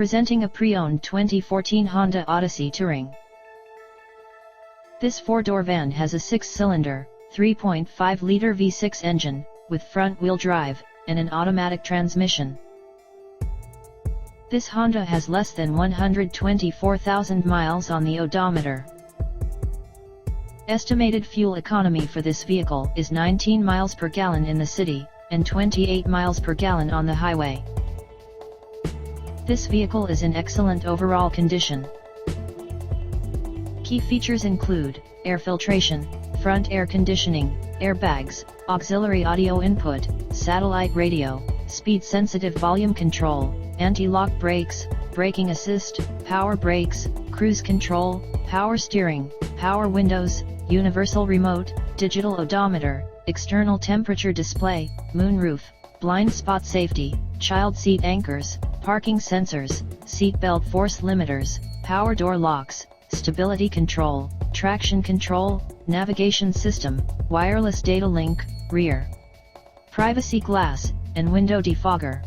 Presenting a pre-owned 2014 Honda Odyssey Touring. This four-door van has a 6-cylinder, 3.5-liter V6 engine, with front-wheel drive, and an automatic transmission. This Honda has less than 124,000 miles on the odometer. Estimated fuel economy for this vehicle is 19 miles per gallon in the city, and 28 miles per gallon on the highway. This vehicle is in excellent overall condition. Key features include air filtration, front air conditioning, airbags, auxiliary audio input, satellite radio, speed-sensitive volume control, anti-lock brakes, braking assist, power brakes, cruise control, power steering, power windows, universal remote, digital odometer, external temperature display, moonroof, blind spot safety, child seat anchors, parking sensors, seat belt force limiters, power door locks, stability control, traction control, navigation system, wireless data link, rear privacy glass, and window defogger.